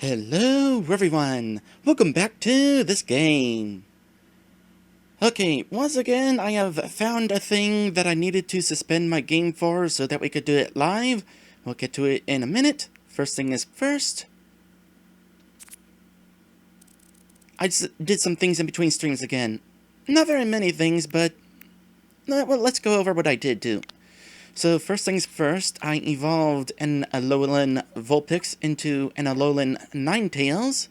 Hello everyone! Welcome back to this game! Okay, once again I have found a thing that I needed to suspend my game for so that we could do it live. We'll get to it in a minute. First thing is first. I just did some things in between streams again. Not very many things, but well, let's go over what I did do. So first things first, I evolved an Alolan Vulpix into an Alolan Ninetales.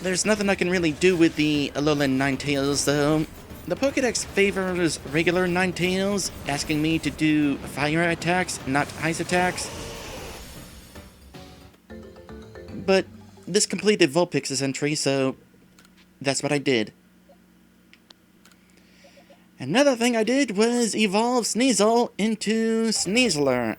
There's nothing I can really do with the Alolan Ninetales though. The Pokédex favors regular Ninetales, asking me to do fire attacks, not ice attacks. But this completed Vulpix's entry, so that's what I did. Another thing I did was evolve Sneasel into Sneasler.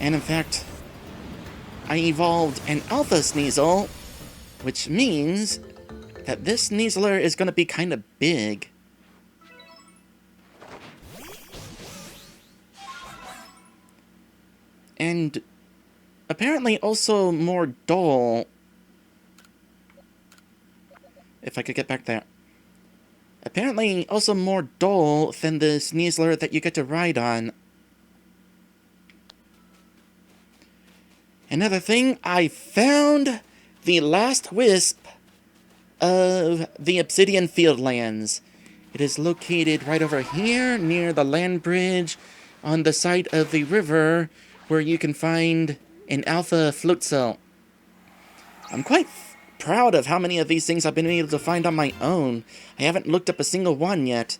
And in fact, I evolved an Alpha Sneasel, which means that this Sneasler is going to be kind of big. And apparently also more dull. If I could get back there. Apparently also more dull than the Sneasler that you get to ride on. Another thing, I found the last wisp of the Obsidian Fieldlands. It is located right over here near the land bridge on the side of the river where you can find an alpha float cell. I'm quite proud of how many of these things I've been able to find on my own. I haven't looked up a single one yet.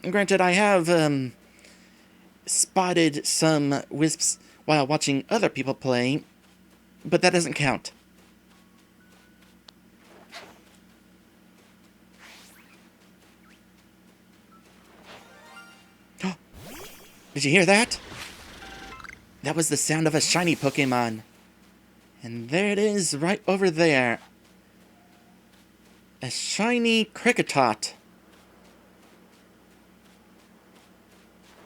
Granted, I have spotted some wisps while watching other people play, but that doesn't count. Did you hear that? That was the sound of a shiny Pokemon. And there it is, right over there. A shiny Kricketot.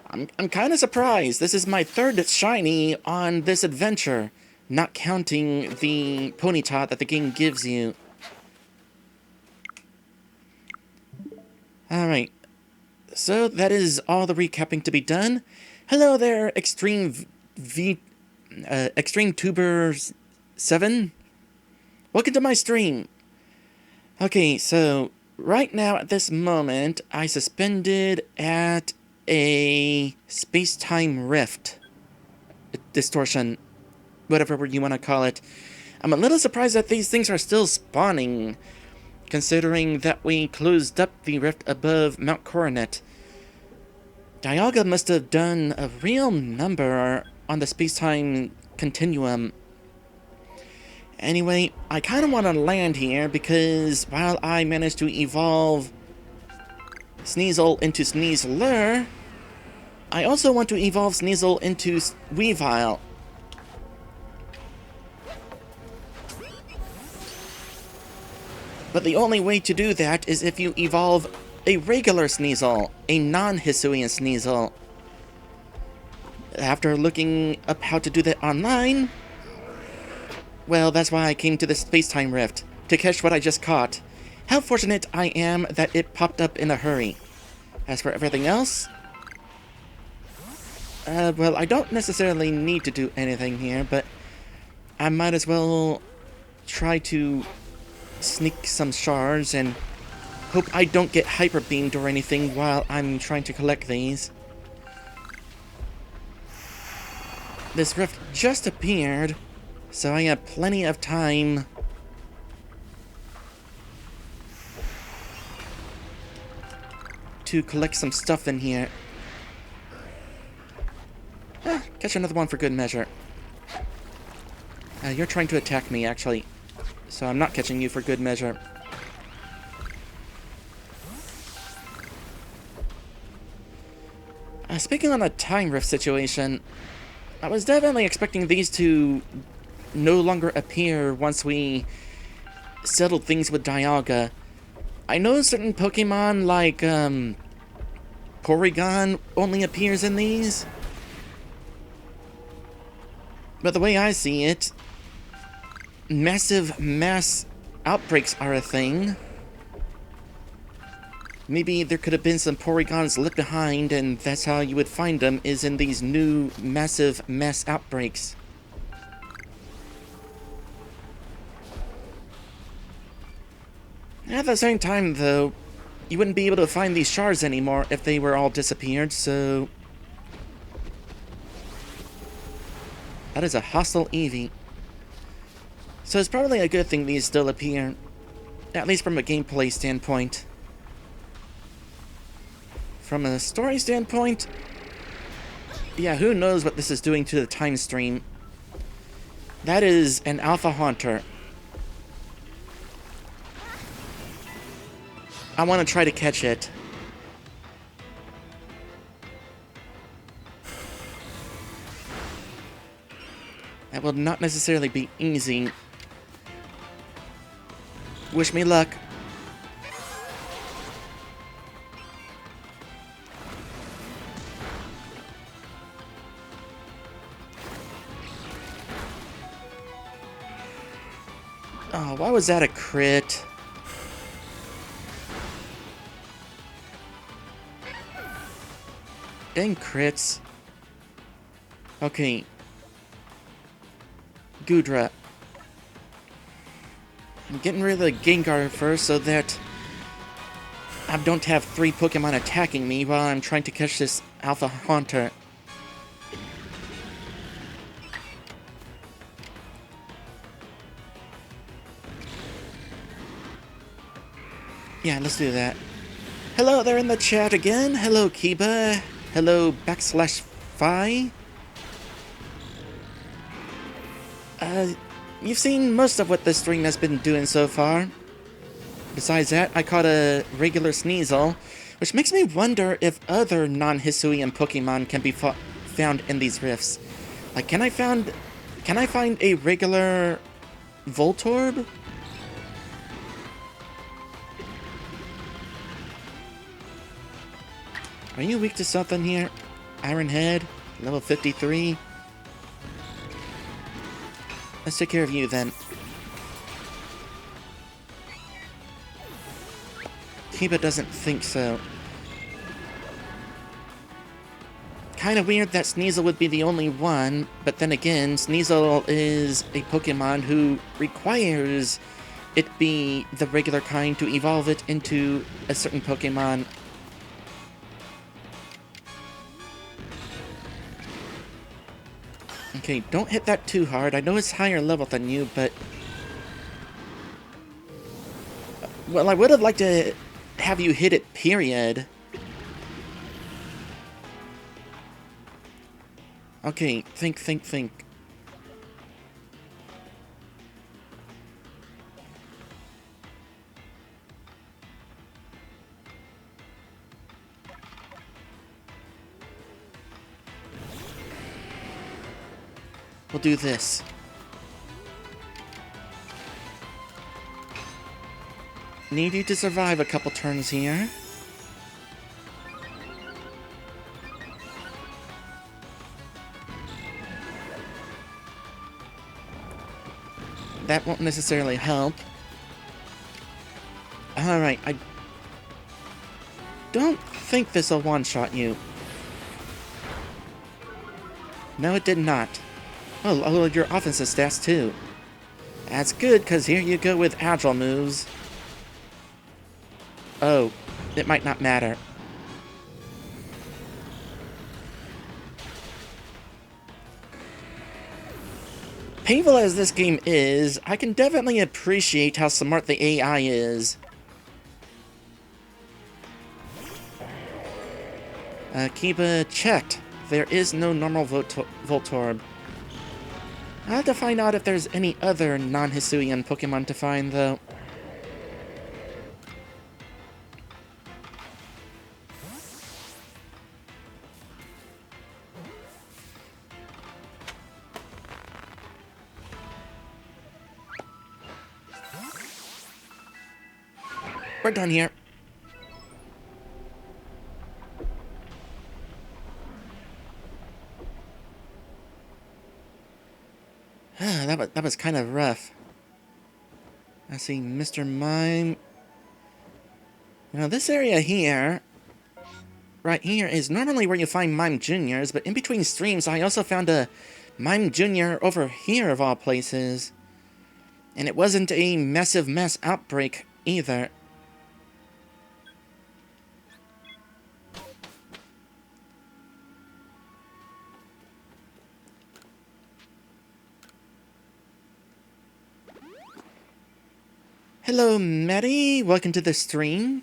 I'm kind of surprised. This is my third shiny on this adventure, not counting the Ponytot that the game gives you. Alright. So that is all the recapping to be done. Hello there, Extreme Tuber 7. Welcome to my stream. Okay, so right now at this moment, I suspended at a space-time rift. Distortion. Whatever you want to call it. I'm a little surprised that these things are still spawning, considering that we closed up the rift above Mount Coronet. Dialga must have done a real number on the space-time continuum. Anyway, I kind of want to land here because while I managed to evolve Sneasel into Sneasler, I also want to evolve Sneasel into Weavile. But the only way to do that is if you evolve a regular Sneasel, a non-Hisuian Sneasel. After looking up how to do that online, well, that's why I came to the space-time rift, to catch what I just caught. How fortunate I am that it popped up in a hurry. As for everything else, well, I don't necessarily need to do anything here, but I might as well try to sneak some shards and hope I don't get hyper beamed or anything while I'm trying to collect these. This rift just appeared, so I have plenty of time to collect some stuff in here. Catch another one for good measure. You're trying to attack me, actually, so I'm not catching you for good measure. Speaking on the time rift situation, I was definitely expecting these to no longer appear once we settled things with Dialga. I know certain Pokemon like Porygon only appears in these. But the way I see it, massive mass outbreaks are a thing. Maybe there could have been some Porygons left behind, and that's how you would find them, is in these new massive mass outbreaks. At the same time, though, you wouldn't be able to find these shards anymore if they were all disappeared, so... That is a hostile Eevee. So it's probably a good thing these still appear, at least from a gameplay standpoint. From a story standpoint, yeah, who knows what this is doing to the time stream. That is an Alpha Haunter. I want to try to catch it. That will not necessarily be easy. Wish me luck. Oh, why was that a crit? Dang crits. Okay. Goodra. I'm getting rid of the Gengar first so that I don't have 3 Pokemon attacking me while I'm trying to catch this Alpha Haunter. Yeah, let's do that. Hello there in the chat again. Hello, Kiba. Hello, /Fi. You've seen most of what this stream has been doing so far. Besides that, I caught a regular Sneasel, which makes me wonder if other non-Hisuian Pokemon can be found in these rifts. Like, can I find a regular Voltorb? Are you weak to something here? Iron Head, level 53. Let's take care of you then. Kiba doesn't think so. Kinda weird that Sneasel would be the only one, but then again, Sneasel is a Pokemon who requires it be the regular kind to evolve it into a certain Pokemon. Okay, don't hit that too hard. I know it's higher level than you, but... Well, I would have liked to have you hit it, period. Okay, think. We'll do this. Need you to survive a couple turns here. That won't necessarily help. Alright, I don't think this'll one-shot you. No, it did not. Oh, your offensive stats too. That's good, because here you go with agile moves. Oh, it might not matter. Painful as this game is, I can definitely appreciate how smart the AI is. Kiba checked. There is no normal Voltorb. I'll have to find out if there's any other non-Hisuian Pokemon to find, though. We're done here. That was kind of rough. I see Mr. Mime. Now, this area here, right here, is normally where you find Mime Juniors, but in between streams, I also found a Mime Junior over here, of all places. And it wasn't a massive mass outbreak, either. Hello, Maddie. Welcome to the stream.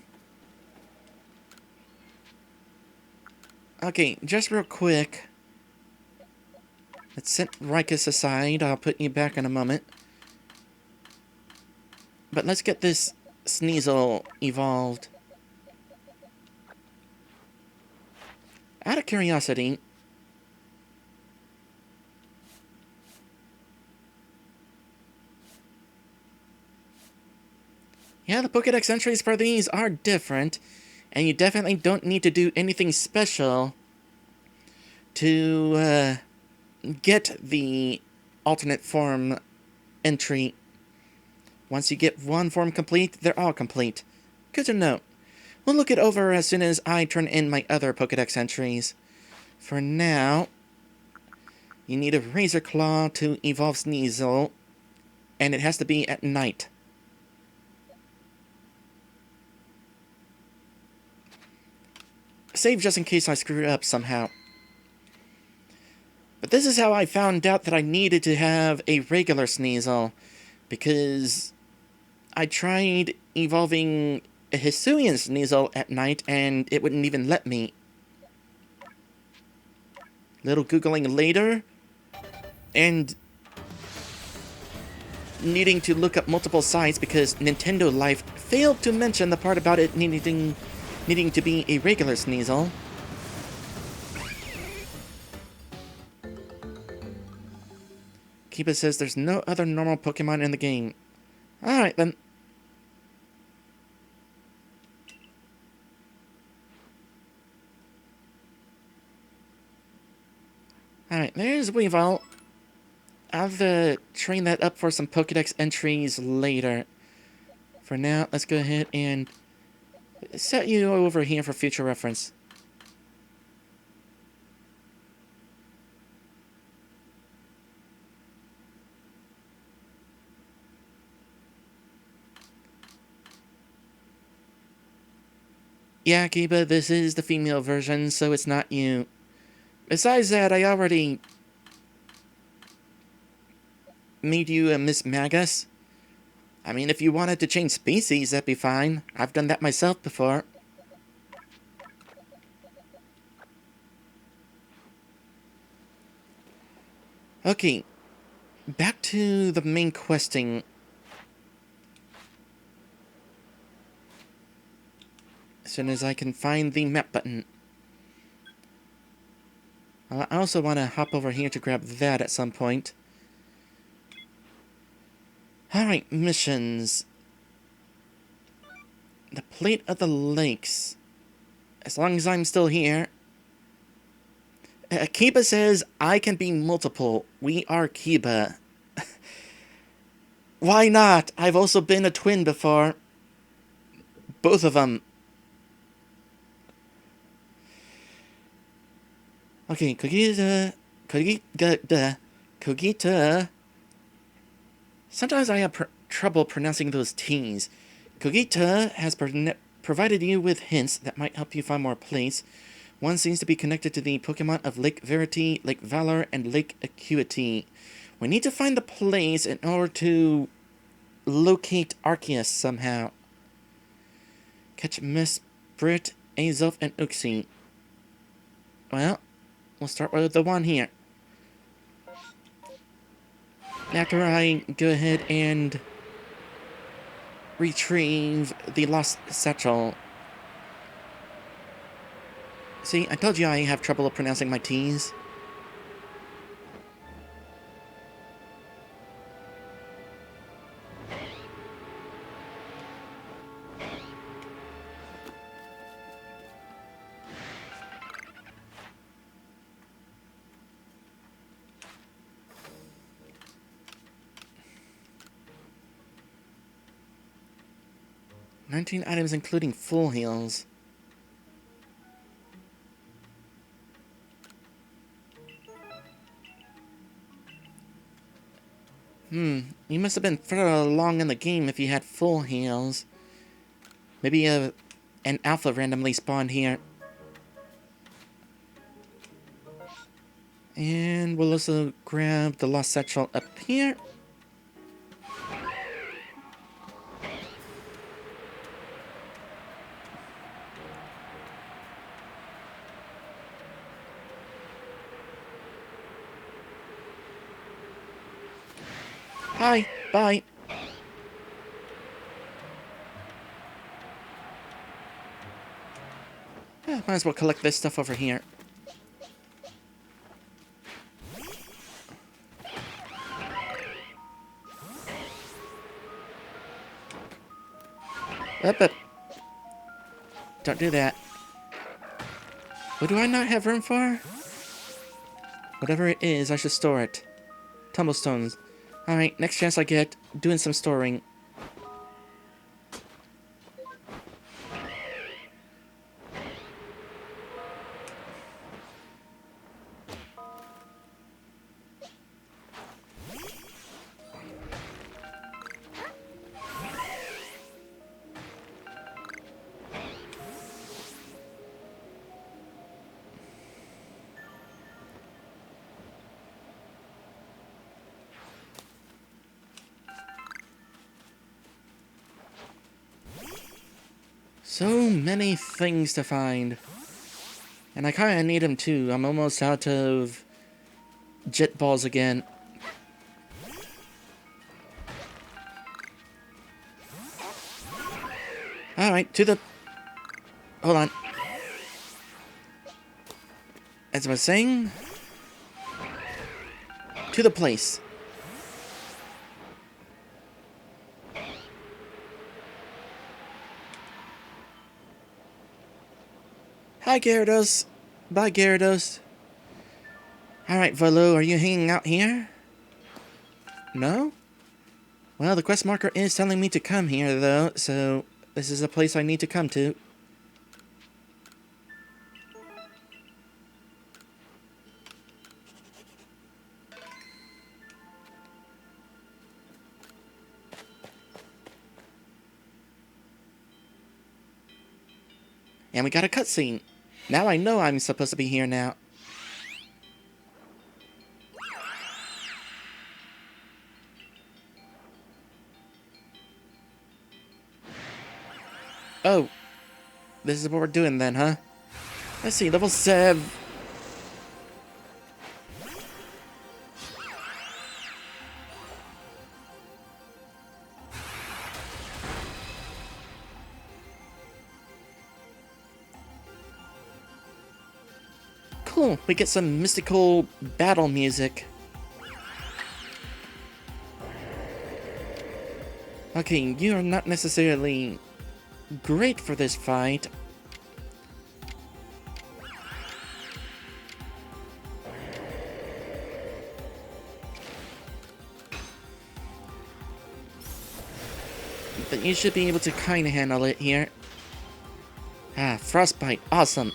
Okay, just real quick. Let's set Rikus aside. I'll put you back in a moment. But let's get this Sneasel evolved. Out of curiosity, yeah, the Pokédex entries for these are different, and you definitely don't need to do anything special to get the alternate form entry. Once you get one form complete, they're all complete. Good to know. We'll look it over as soon as I turn in my other Pokédex entries. For now, you need a Razor Claw to evolve Sneasel, and it has to be at night. Save just in case I screw it up somehow. But this is how I found out that I needed to have a regular Sneasel, because I tried evolving a Hisuian Sneasel at night, and it wouldn't even let me. Little Googling later, and needing to look up multiple sites because Nintendo Life failed to mention the part about it needing to be a regular Sneasel. Kiba says there's no other normal Pokemon in the game. Alright then. Alright, there's Weavile. I'll train that up for some Pokédex entries later. For now, let's go ahead and set you over here for future reference. Yeah, Kiba, this is the female version, so it's not you. Besides that, I already made you a Miss Magus. I mean, if you wanted to change species, that'd be fine. I've done that myself before. Okay, back to the main questing. As soon as I can find the map button. I also want to hop over here to grab that at some point. Alright, missions. The Plate of the Lakes. As long as I'm still here. Kiba says, I can be multiple. We are Kiba. Why not? I've also been a twin before. Both of them. Okay, Kogita. Sometimes I have trouble pronouncing those T's. Kogita has provided you with hints that might help you find more plates. One seems to be connected to the Pokemon of Lake Verity, Lake Valor, and Lake Acuity. We need to find the place in order to locate Arceus somehow. Catch Mesprit, Azelf, and Uxie. Well, we'll start with the one here. After I go ahead and retrieve the lost satchel. See, I told you I have trouble pronouncing my T's. 19 items including full heals. You must have been further along in the game if you had full heals. Maybe an alpha randomly spawned here. And we'll also grab the lost satchel up here. Hi, bye. Might as well collect this stuff over here. Up. Don't do that. What do I not have room for? Whatever it is, I should store it. Tumblestones. Alright, next chance I get, doing some storing. So many things to find. And I kinda need them too. I'm almost out of jet balls again. Alright, to the... Hold on. As I was saying... To the place. Hi, Gyarados. Bye, Gyarados. Alright, Volu, are you hanging out here? No? Well, the quest marker is telling me to come here, though, so this is a place I need to come to. And we got a cutscene. Now I know I'm supposed to be here now. Oh. This is what we're doing then, huh? Let's see, level 7. Cool, we get some mystical battle music. Okay, you are not necessarily great for this fight. But you should be able to kinda handle it here. Ah, Frostbite, awesome.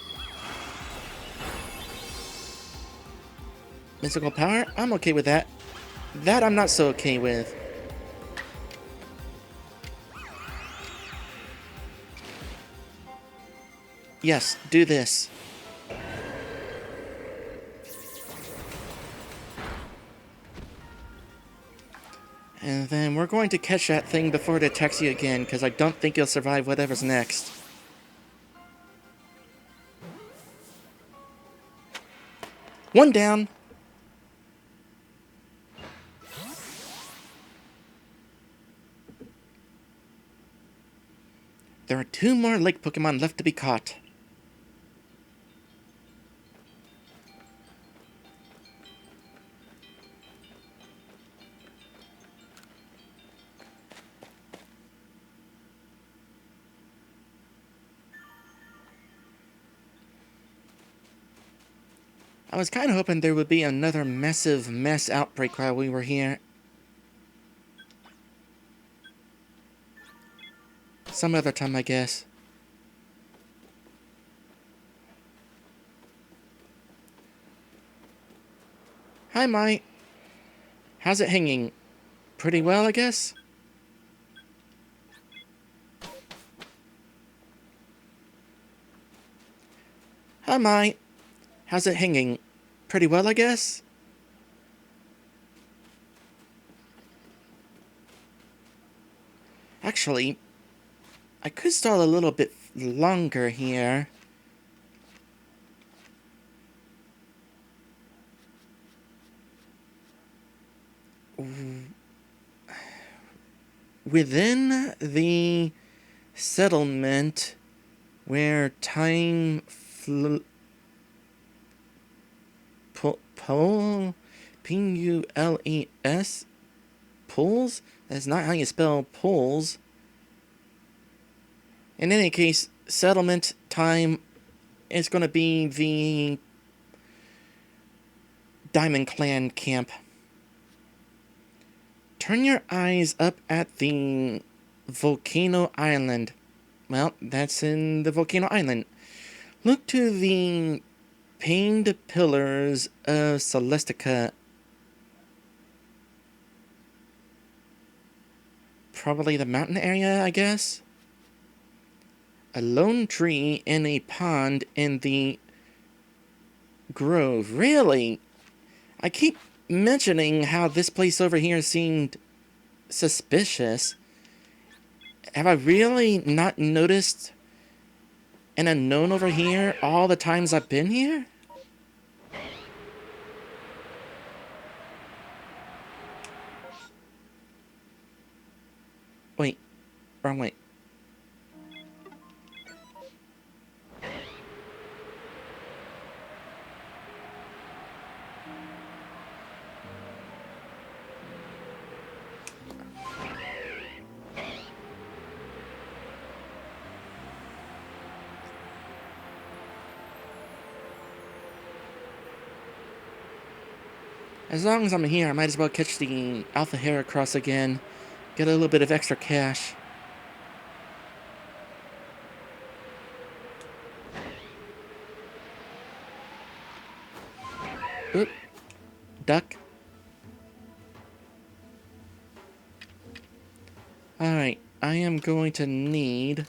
Mystical power? I'm okay with that. That I'm not so okay with. Yes, do this. And then we're going to catch that thing before it attacks you again, because I don't think you'll survive whatever's next. One down. There are 2 more lake Pokemon left to be caught. I was kind of hoping there would be another massive mass outbreak while we were here. some other time, I guess. Hi, Mai. How's it hanging? Pretty well, I guess? Hi, Mai. How's it hanging? Pretty well, I guess? Actually, I could stall a little bit longer here. Within the settlement where time P-U-L-E-S, pulls? That's not how you spell pulls. In any case, settlement time is going to be the Diamond Clan camp. Turn your eyes up at the Volcano Island. Well, that's in the Volcano Island. Look to the pained pillars of Celestica. Probably the mountain area, I guess? A lone tree in a pond in the grove. Really? I keep mentioning how this place over here seemed suspicious. Have I really not noticed an unknown over here all the times I've been here? Wait, wrong way. As long as I'm here, I might as well catch the Alpha Heracross again. Get a little bit of extra cash. Oop. Duck. Alright, I am going to need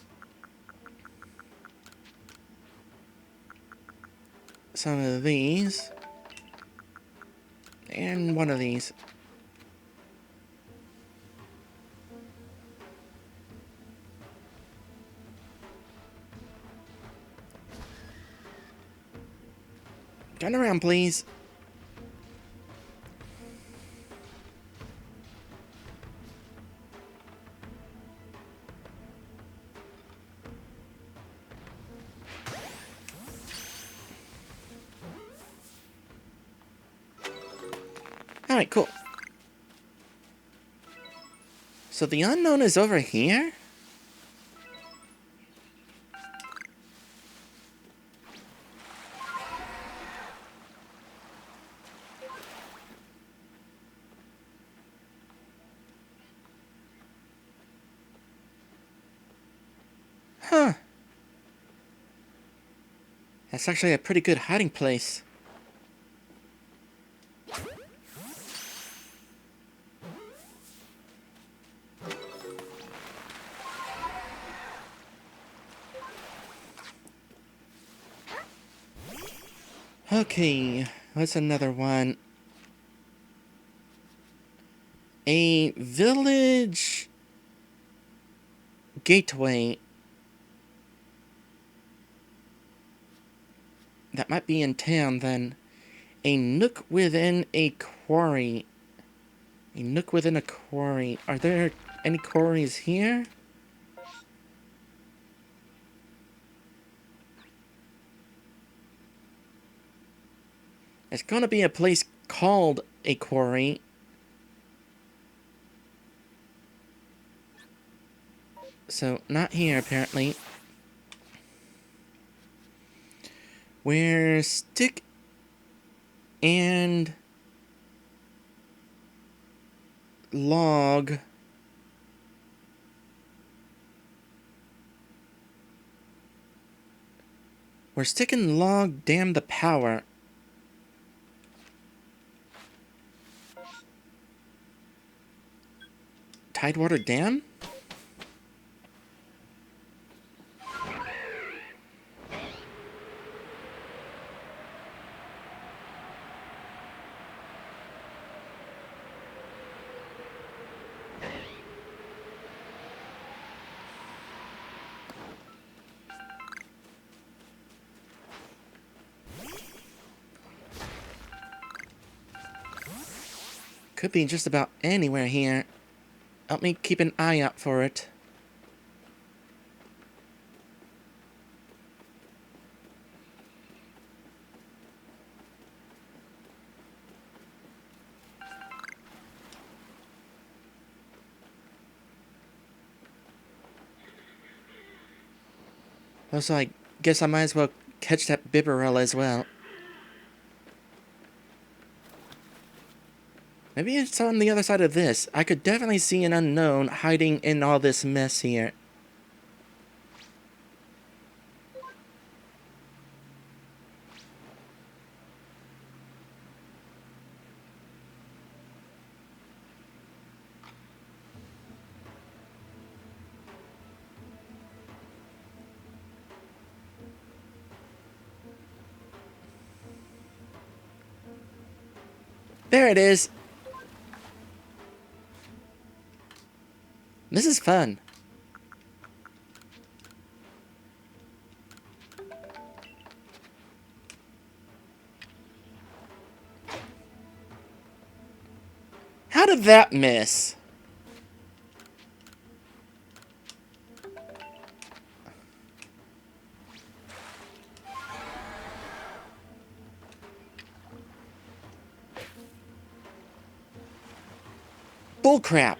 some of these. And one of these. Turn around, please. Alright, cool. So the unknown is over here? Huh. That's actually a pretty good hiding place. Okay, what's another one? A village gateway. That might be in town then. A nook within a quarry. A nook within a quarry. Are there any quarries here? It's gonna be a place called a quarry. So, not here, apparently. Where stick and log We're sticking log dam the power. Tidewater Dam? Could be just about anywhere here. Help me keep an eye out for it. Also, I guess I might as well catch that Bibberell as well. Maybe it's on the other side of this. I could definitely see an unknown hiding in all this mess here. There it is! This is fun. How did that miss? Bullcrap!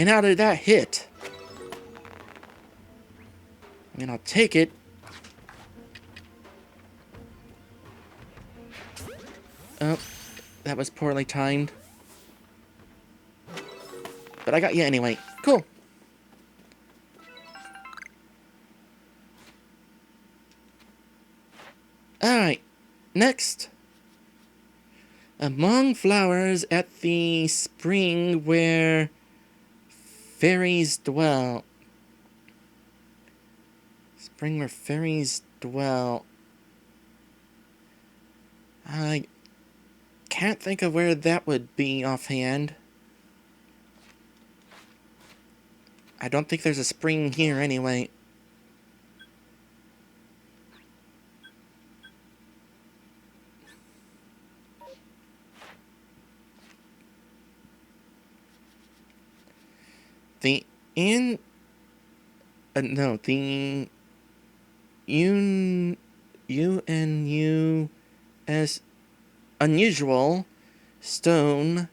And how did that hit? I mean, I'll take it. Oh, that was poorly timed. But I got you anyway. Cool. Alright, next. Among flowers at the spring where fairies dwell. Spring where fairies dwell. I can't think of where that would be offhand. I don't think there's a spring here anyway. The UNUS unusual stone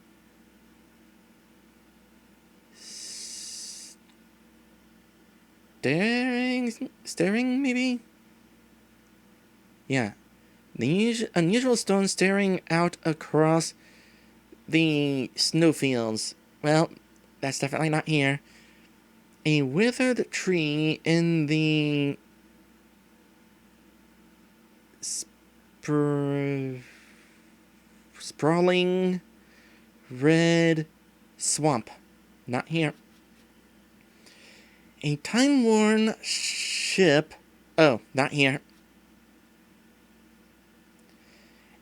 staring maybe? Yeah. The unusual stone staring out across the snowfields. Well, that's definitely not here. A withered tree in the sprawling red swamp. Not here. A time-worn ship. Oh, not here.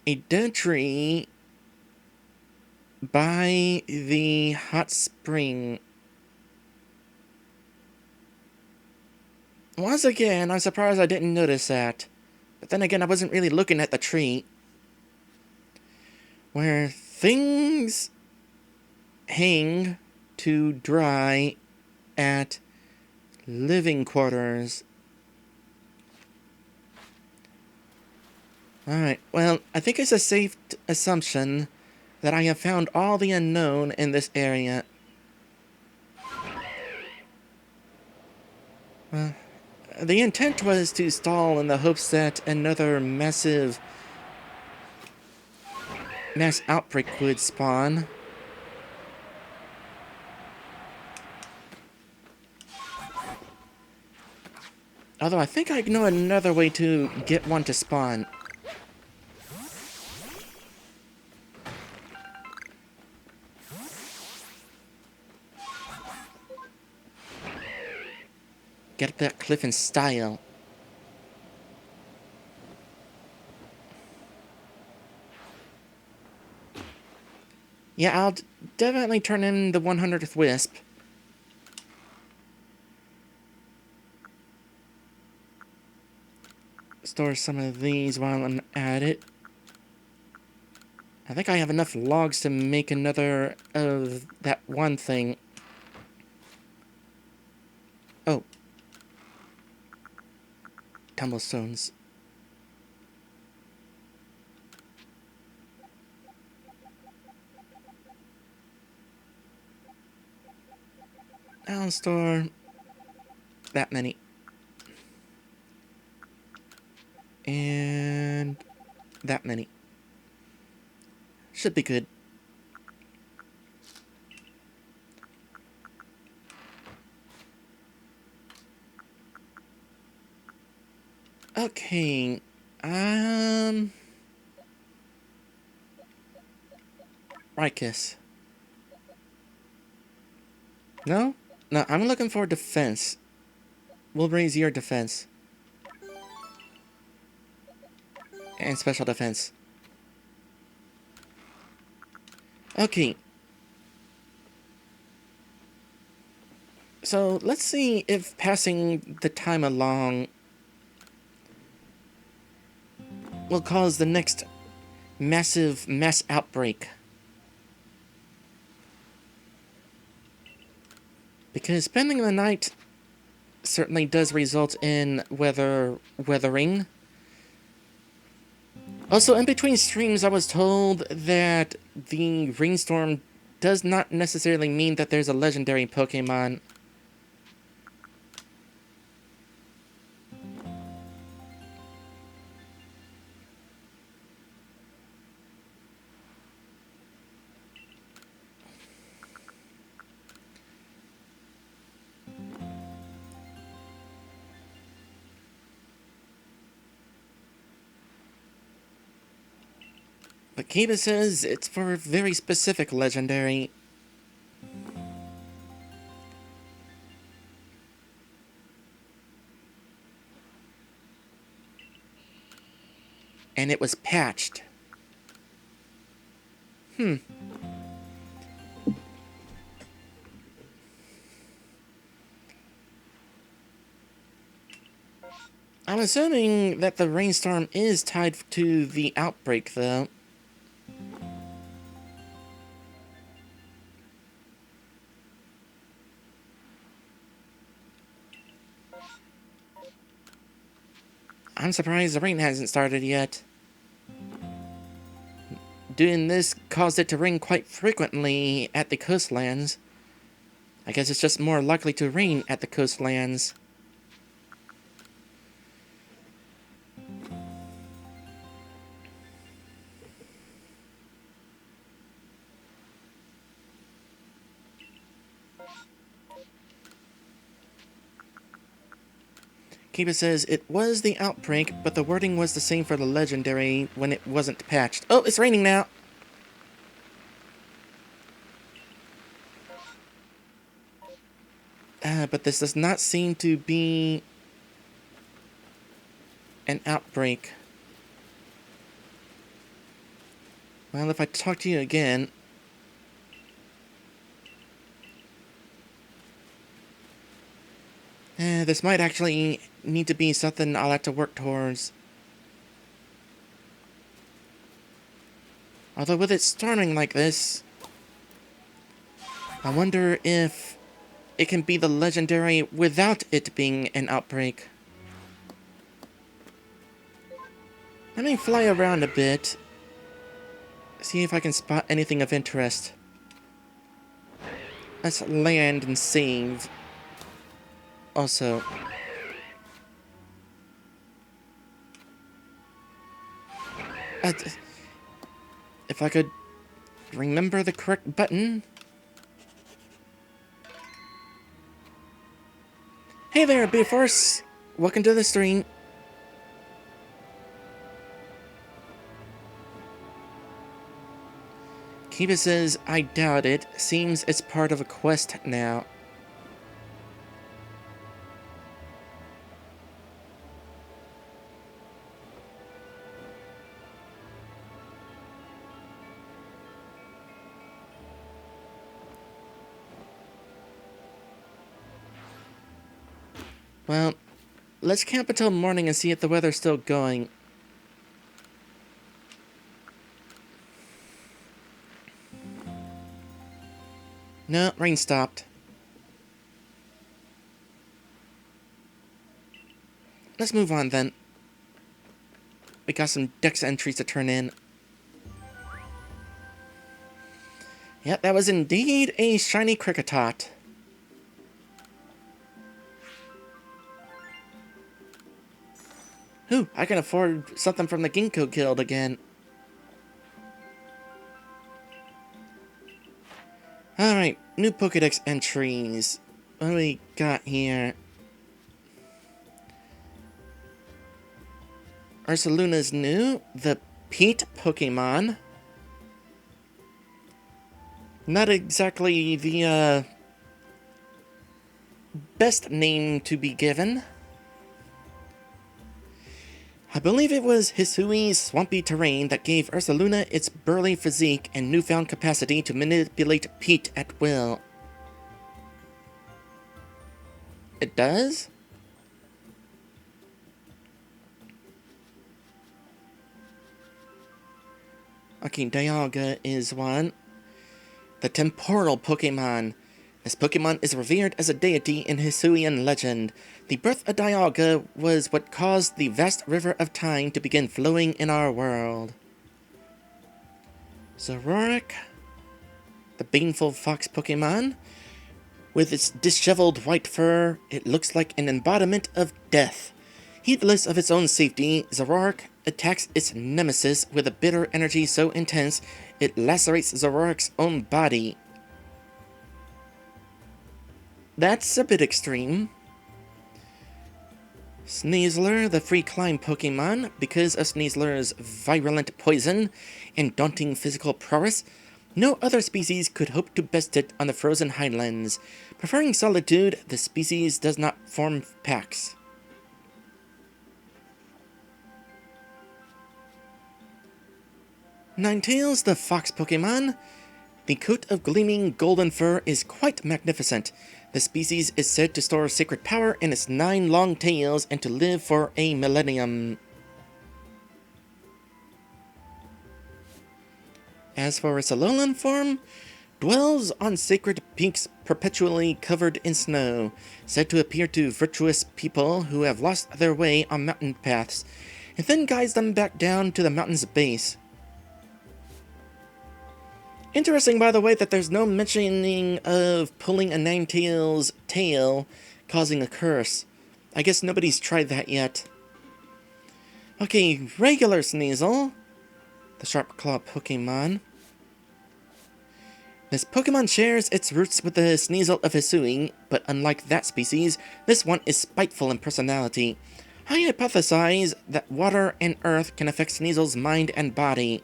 A dead tree by the hot spring. Once again, I'm surprised I didn't notice that. But then again, I wasn't really looking at the tree. Where things hang to dry at living quarters. Alright, well, I think it's a safe assumption that I have found all the unknown in this area. Well, the intent was to stall in the hopes that another massive Mass Outbreak would spawn. Although I think I know another way to get one to spawn. Get up that cliff in style. Yeah, I'll definitely turn in the 100th Wisp. Store some of these while I'm at it. I think I have enough logs to make another of that one thing. Oh. Tumblestones. I'll store that many. And that many. Should be good. Okay. Ricus. No? No, I'm looking for defense. We'll raise your defense. And special defense. Okay. So, let's see if passing the time along will cause the next massive mass outbreak. Because spending the night certainly does result in weathering. Also, in between streams, I was told that the rainstorm does not necessarily mean that there's a legendary Pokemon. But Kiba says it's for a very specific legendary. And it was patched. I'm assuming that the rainstorm is tied to the outbreak, though. I'm surprised the rain hasn't started yet. Doing this caused it to rain quite frequently at the coastlands. I guess it's just more likely to rain at the coastlands. Kiba says it was the outbreak, but the wording was the same for the legendary when it wasn't patched. Oh, it's raining now! But this does not seem to be an outbreak. Well, if I talk to you again... this might actually need to be something I'll have to work towards. Although with it storming like this, I wonder if it can be the legendary without it being an outbreak. Let me fly around a bit, see if I can spot anything of interest. Let's land and save. Also, If I could remember the correct button. Hey there, B-Force! Welcome to the stream. Kiba says, I doubt it. Seems it's part of a quest now. Well, let's camp until morning and see if the weather's still going. No, rain stopped. Let's move on then. We got some Dex entries to turn in. Yep, that was indeed a shiny Kricketot. Ooh, I can afford something from the Ginkgo Guild again. Alright, new Pokedex entries. What do we got here? Ursaluna's new. The Pete Pokemon. Not exactly the, best name to be given. I believe it was Hisui's swampy terrain that gave Ursaluna its burly physique and newfound capacity to manipulate Pete at will. It does? Okay, Dialga is one. The Temporal Pokemon. This Pokemon is revered as a deity in Hisuian legend. The birth of Dialga was what caused the vast river of time to begin flowing in our world. Zoroark, the baneful fox Pokemon. With its disheveled white fur, it looks like an embodiment of death. Heedless of its own safety, Zoroark attacks its nemesis with a bitter energy so intense it lacerates Zoroark's own body. That's a bit extreme. Sneasler, the free climb Pokemon. Because of Sneasler's virulent poison and daunting physical prowess, no other species could hope to best it on the frozen highlands. Preferring solitude, the species does not form packs. Ninetales, the fox Pokemon. The coat of gleaming golden fur is quite magnificent. The species is said to store sacred power in its 9 long tails and to live for a millennium. As for its Alolan form, dwells on sacred peaks perpetually covered in snow, said to appear to virtuous people who have lost their way on mountain paths, and then guides them back down to the mountain's base. Interesting, by the way, that there's no mentioning of pulling a Ninetales tail causing a curse. I guess nobody's tried that yet. Okay, regular Sneasel, the Sharp Claw Pokemon. This Pokemon shares its roots with the Sneasel of Hisui, but unlike that species, this one is spiteful in personality. I hypothesize that water and earth can affect Sneasel's mind and body.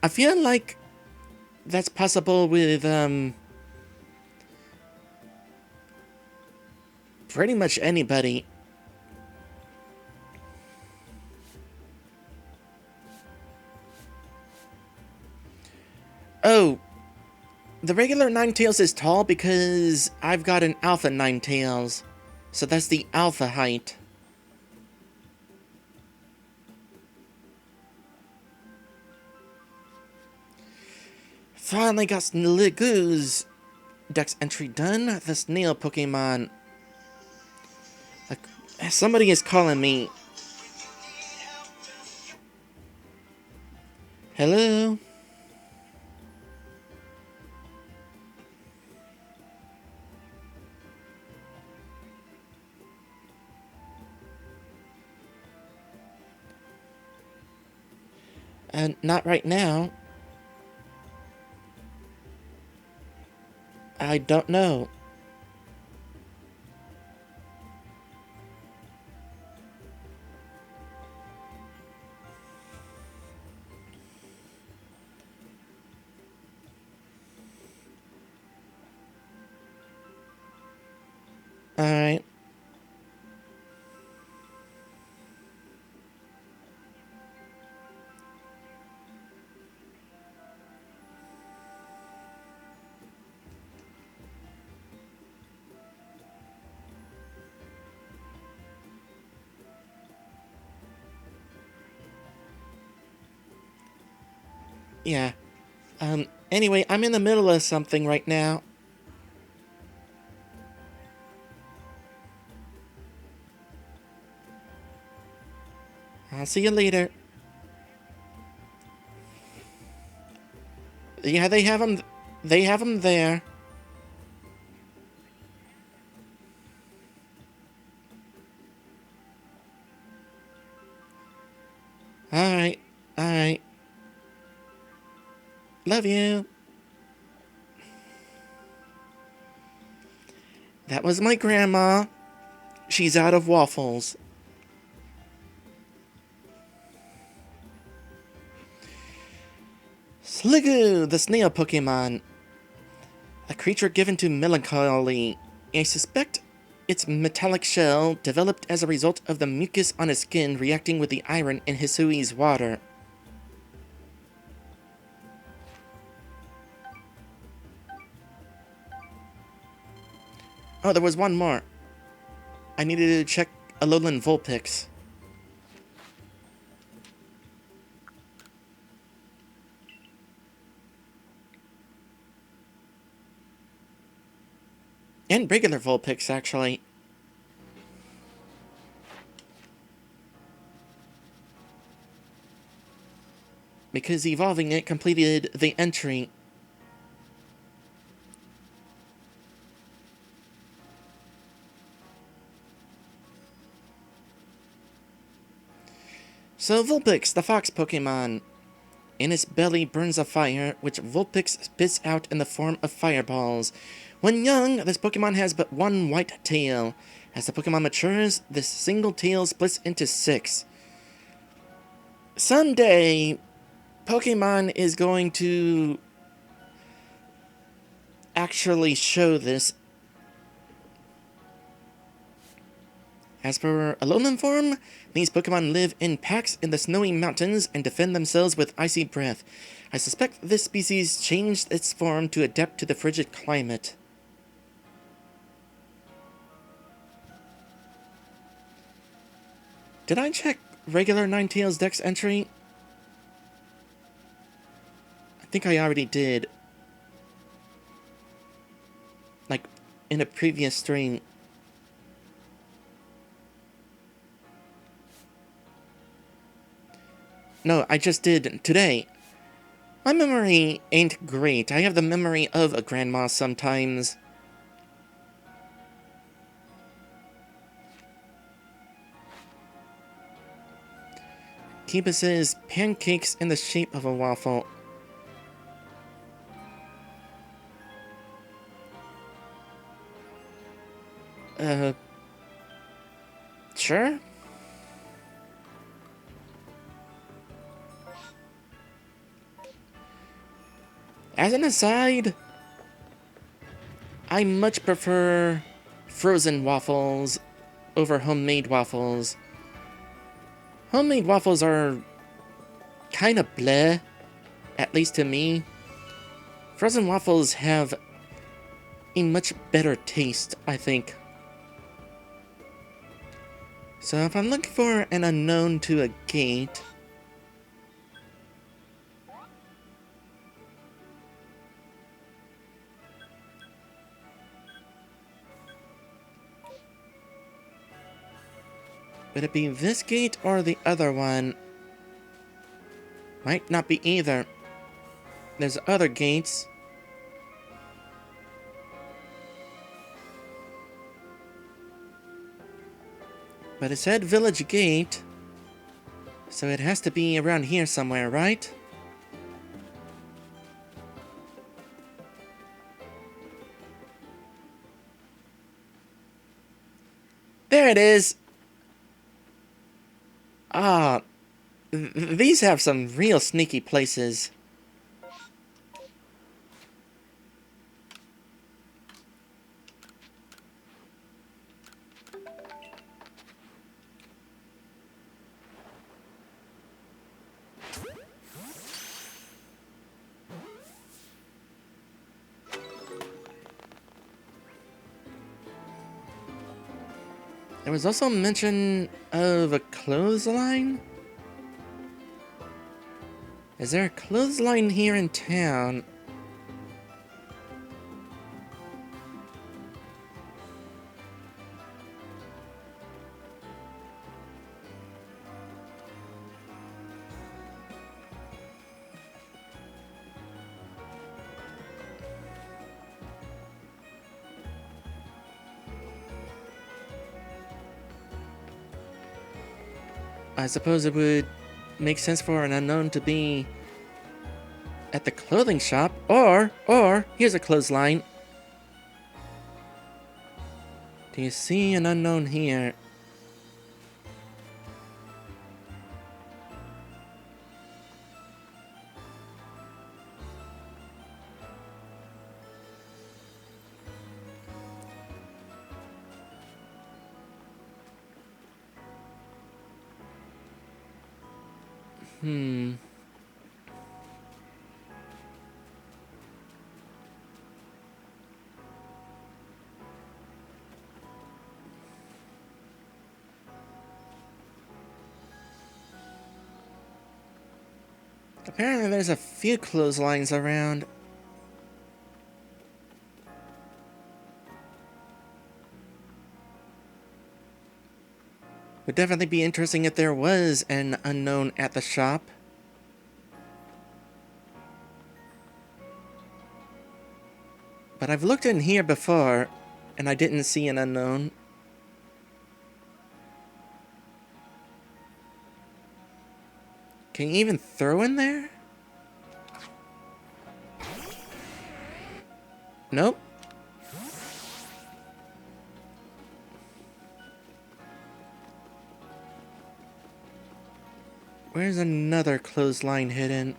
I feel like that's possible with, pretty much anybody. Oh, the regular Ninetales is tall because I've got an Alpha Ninetales, so that's the alpha height. Finally got Sneligoo's Dex entry done. The snail Pokemon. Somebody is calling me. Hello? Not right now. I don't know. Alright. Yeah. Anyway, I'm in the middle of something right now. I'll see you later. Yeah, they have them. They have them there. Alright. Alright. Love you. That was my grandma. She's out of waffles. Sliggoo, the snail Pokemon. A creature given to melancholy. I suspect its metallic shell developed as a result of the mucus on his skin reacting with the iron in Hisui's water. Oh, there was one more. I needed to check Alolan Vulpix. And regular Vulpix, actually. Because evolving it completed the entry. So Vulpix, the fox Pokemon. In its belly burns a fire, which Vulpix spits out in the form of fireballs. When young, this Pokemon has but one white tail. As the Pokemon matures, this single tail splits into 6. Someday, Pokemon is going to actually show this. As for Alolan form, these Pokemon live in packs in the snowy mountains and defend themselves with icy breath. I suspect this species changed its form to adapt to the frigid climate. Did I check regular Ninetales Dex entry? I think I already did. Like, in a previous stream. No, I just did today. My memory ain't great. I have the memory of a grandma sometimes. Kiba says, pancakes in the shape of a waffle. Sure? As an aside, I much prefer frozen waffles over homemade waffles. Homemade waffles are kind of bleh, at least to me. Frozen waffles have a much better taste, I think. So if I'm looking for an unknown to a gate... would it be this gate or the other one? Might not be either. There's other gates. But it said Village Gate. So it has to be around here somewhere, right? There it is! Ah, these have some real sneaky places. There was also mention of a clothesline? Is there a clothesline here in town? I suppose it would make sense for an unknown to be at the clothing shop, or, here's a clothesline. Do you see an unknown here? Apparently there's a few clotheslines around. Would definitely be interesting if there was an unknown at the shop. But I've looked in here before, and I didn't see an unknown. Can you even throw in there? Nope. Where's another clothesline hidden?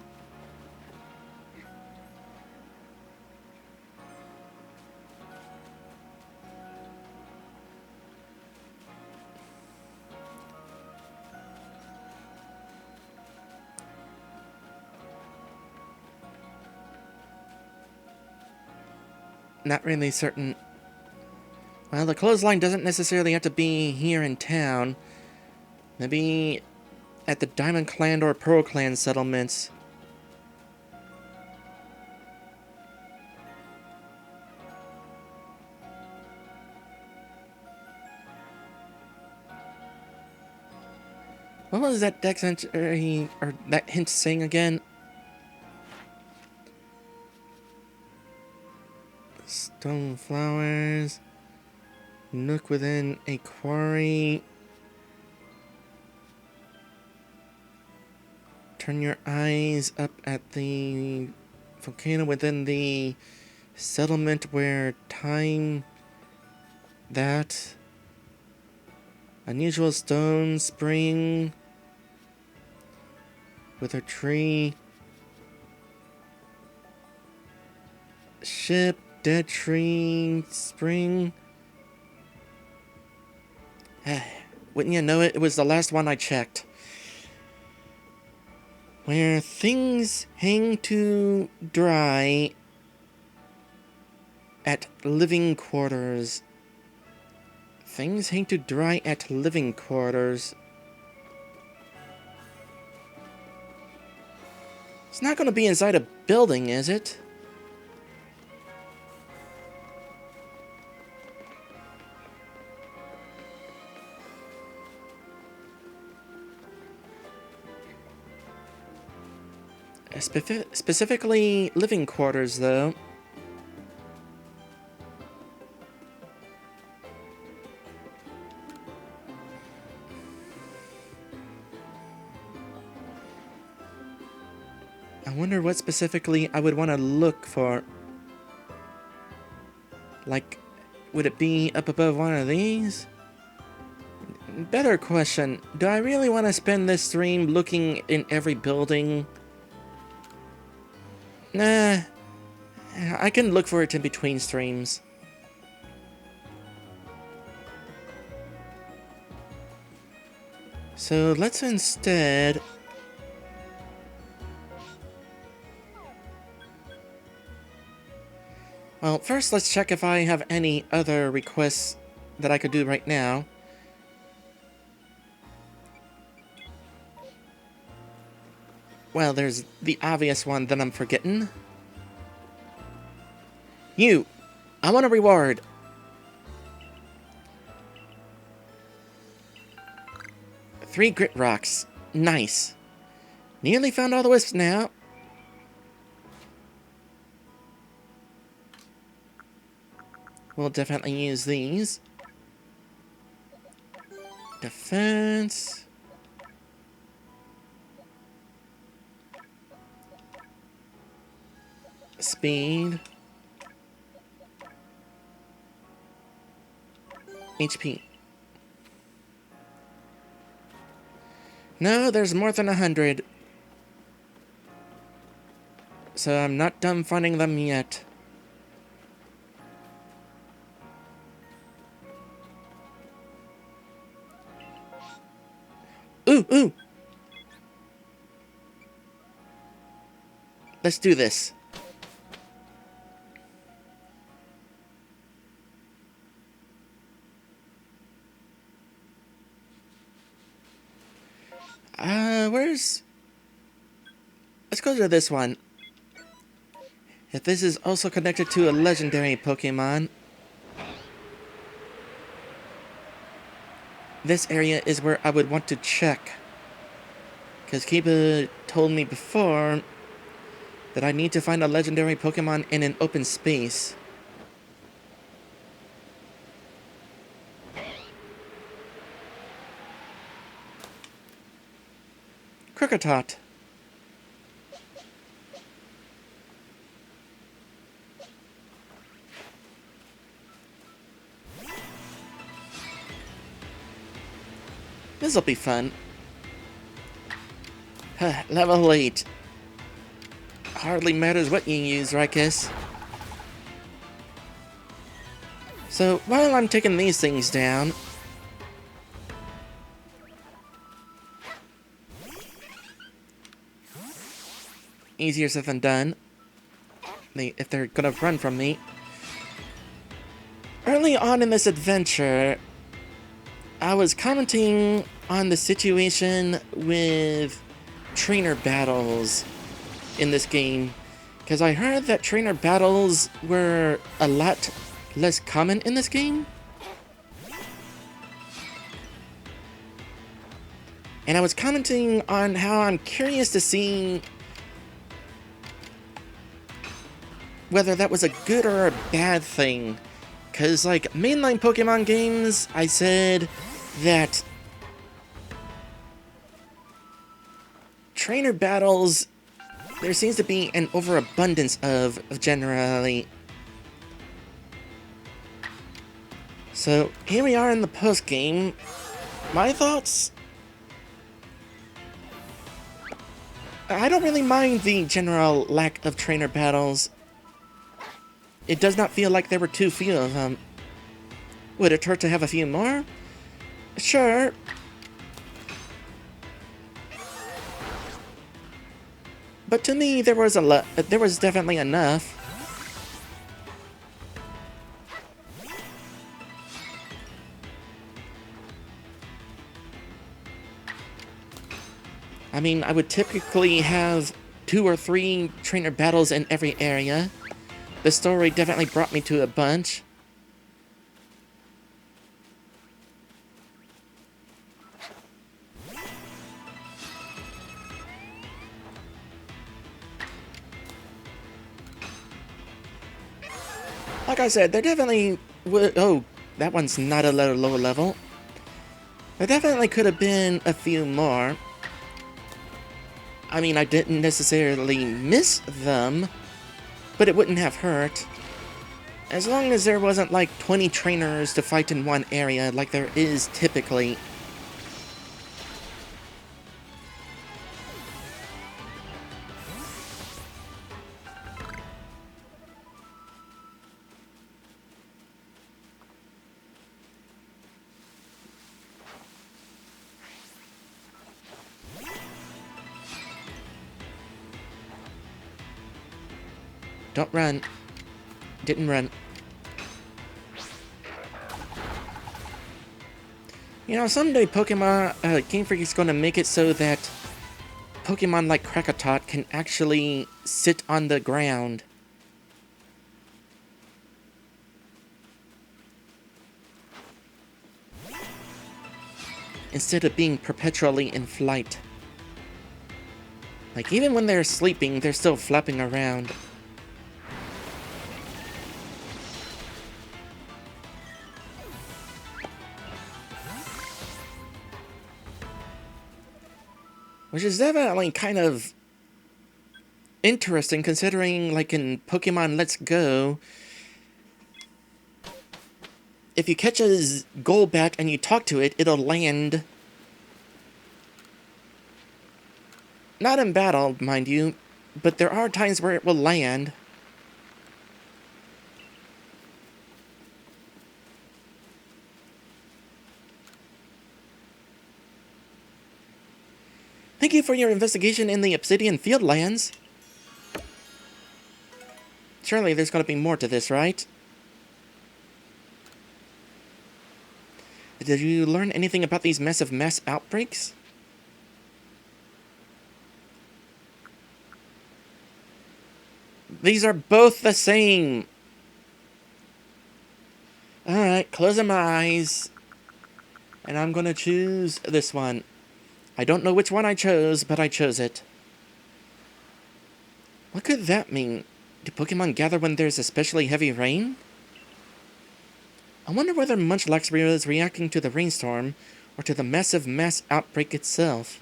Not really certain. Well, the clothesline doesn't necessarily have to be here in town. Maybe at the Diamond Clan or Pearl Clan settlements. What was that dex entry, or that hint saying again? Stone flowers. Nook within a quarry. Turn your eyes up at the volcano within the settlement where time that unusual stone spring with a tree ship dead tree spring. Wouldn't you know it, it was the last one I checked. Where things hang to dry at living quarters. Things hang to dry at living quarters. It's not going to be inside a building, is it? Specifically living quarters, though. I wonder what specifically I would want to look for. Like, would it be up above one of these? Better question, do I really want to spend this stream looking in every building? Nah, I can look for it in between streams. So let's instead... Well, first let's check if I have any other requests that I could do right now. Well, there's the obvious one that I'm forgetting. You! I want a reward! Three grit rocks. Nice. Nearly found all the wisps now. We'll definitely use these. Defense. Speed. HP. No, there's more than 100. So I'm not done finding them yet. Ooh, ooh! Let's do this. Let's go to this one. If this is also connected to a legendary Pokemon, this area is where I would want to check. Because Kiba told me before that I need to find a legendary Pokemon in an open space. Krookatot. This'll be fun. Level 8. Hardly matters what you use, Raccoon. So, while I'm taking these things down... Easier said than done. If they're gonna run from me. Early on in this adventure, I was commenting on the situation with trainer battles in this game, because I heard that trainer battles were a lot less common in this game. And I was commenting on how I'm curious to see whether that was a good or a bad thing. Because, like, mainline Pokemon games, I said that trainer battles, there seems to be an overabundance of generally. So, here we are in the post-game. My thoughts? I don't really mind the general lack of trainer battles. It does not feel like there were too few of them. Would it hurt to have a few more? Sure. But to me, there was definitely enough. I mean, I would typically have 2 or 3 trainer battles in every area. The story definitely brought me to a bunch. Like I said, there definitely would... Oh, that one's not a low level. There definitely could have been a few more. I mean, I didn't necessarily miss them, but it wouldn't have hurt. As long as there wasn't like 20 trainers to fight in one area like there is typically. Don't run. Didn't run. You know, someday Pokemon, Game Freak is going to make it so that Pokemon like Krakatot can actually sit on the ground. Instead of being perpetually in flight. Like, even when they're sleeping, they're still flapping around. Which is definitely kind of interesting, considering, like, in Pokemon Let's Go, if you catch a Golbat and you talk to it, it'll land. Not in battle, mind you, but there are times where it will land. Thank you for your investigation in the Obsidian Fieldlands. Surely there's going to be more to this, right? Did you learn anything about these massive mass outbreaks? These are both the same. Alright, closing my eyes. And I'm going to choose this one. I don't know which one I chose, but I chose it. What could that mean? Do Pokemon gather when there's especially heavy rain? I wonder whether Munchlax is reacting to the rainstorm or to the massive mass outbreak itself.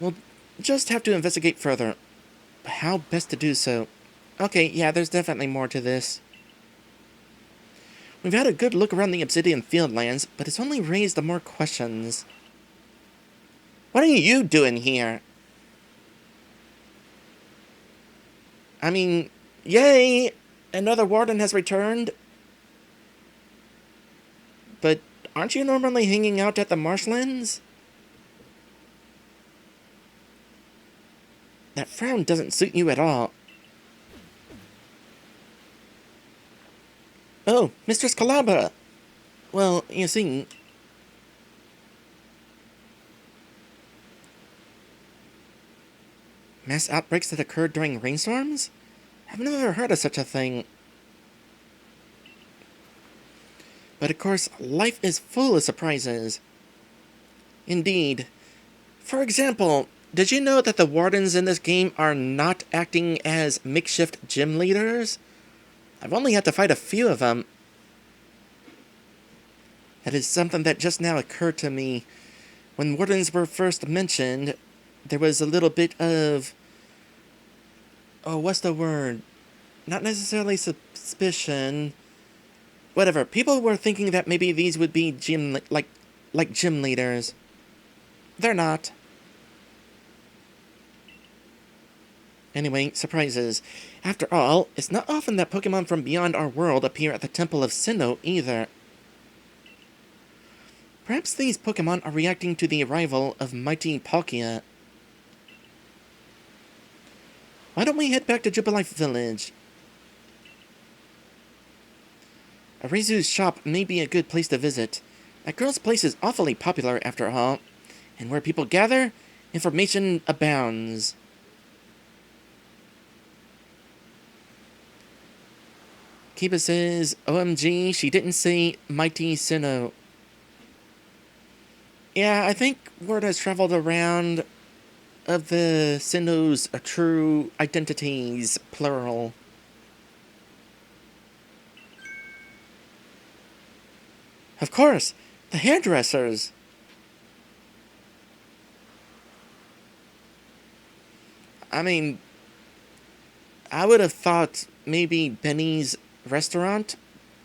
We'll just have to investigate further. How best to do so? Okay, yeah, there's definitely more to this. We've had a good look around the Obsidian Fieldlands, but it's only raised more questions. What are you doing here? I mean, yay! Another warden has returned. But aren't you normally hanging out at the marshlands? That frown doesn't suit you at all. Oh, Mistress Calabra! Well, you see... Mass outbreaks that occurred during rainstorms? I've never heard of such a thing. But of course, life is full of surprises. Indeed. For example, did you know that the wardens in this game are not acting as makeshift gym leaders? I've only had to fight a few of them. That is something that just now occurred to me. When wardens were first mentioned, there was a little bit of... oh, what's the word? Not necessarily suspicion. Whatever. People were thinking that maybe these would be gym leaders. They're not. Anyway, surprises. After all, it's not often that Pokemon from beyond our world appear at the Temple of Sinnoh either. Perhaps these Pokemon are reacting to the arrival of mighty Palkia. Why don't we head back to Jubilife Village? Arizu's shop may be a good place to visit. That girl's place is awfully popular after all. And where people gather, information abounds. Kiba says, OMG, she didn't say mighty Sinnoh. Yeah, I think word has traveled around of the Sinnoh's true identities, plural. Of course, the hairdressers. I mean, I would have thought maybe Benny's restaurant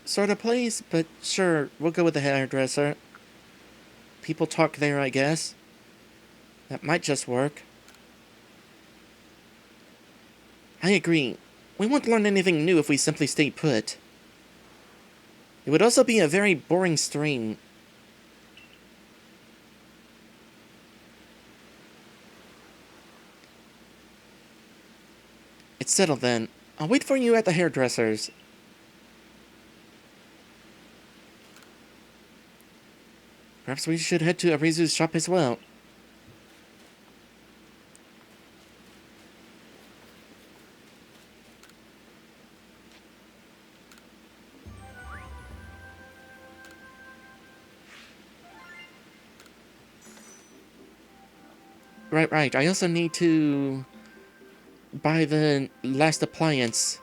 sort of place, but sure, we'll go with the hairdresser. People talk there, I guess. That might just work. I agree. We won't learn anything new if we simply stay put. It would also be a very boring stream. It's settled then. I'll wait for you at the hairdresser's. Perhaps we should head to Arizu's shop as well. Right. I also need to buy the last appliance.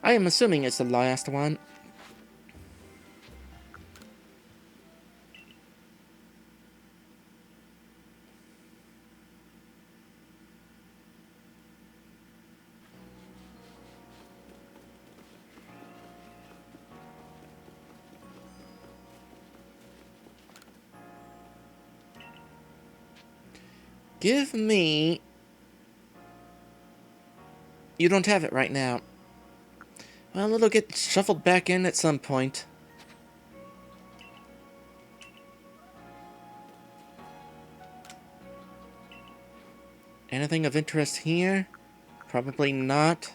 I am assuming it's the last one. Give me... You don't have it right now. Well, it'll get shuffled back in at some point. Anything of interest here? Probably not.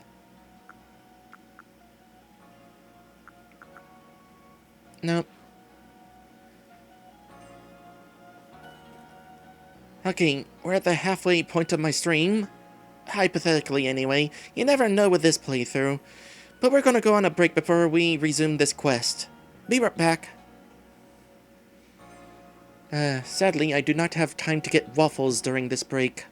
Nope. Okay, we're at the halfway point of my stream. Hypothetically, anyway. You never know with this playthrough. But we're gonna go on a break before we resume this quest. Be right back. Sadly, I do not have time to get waffles during this break.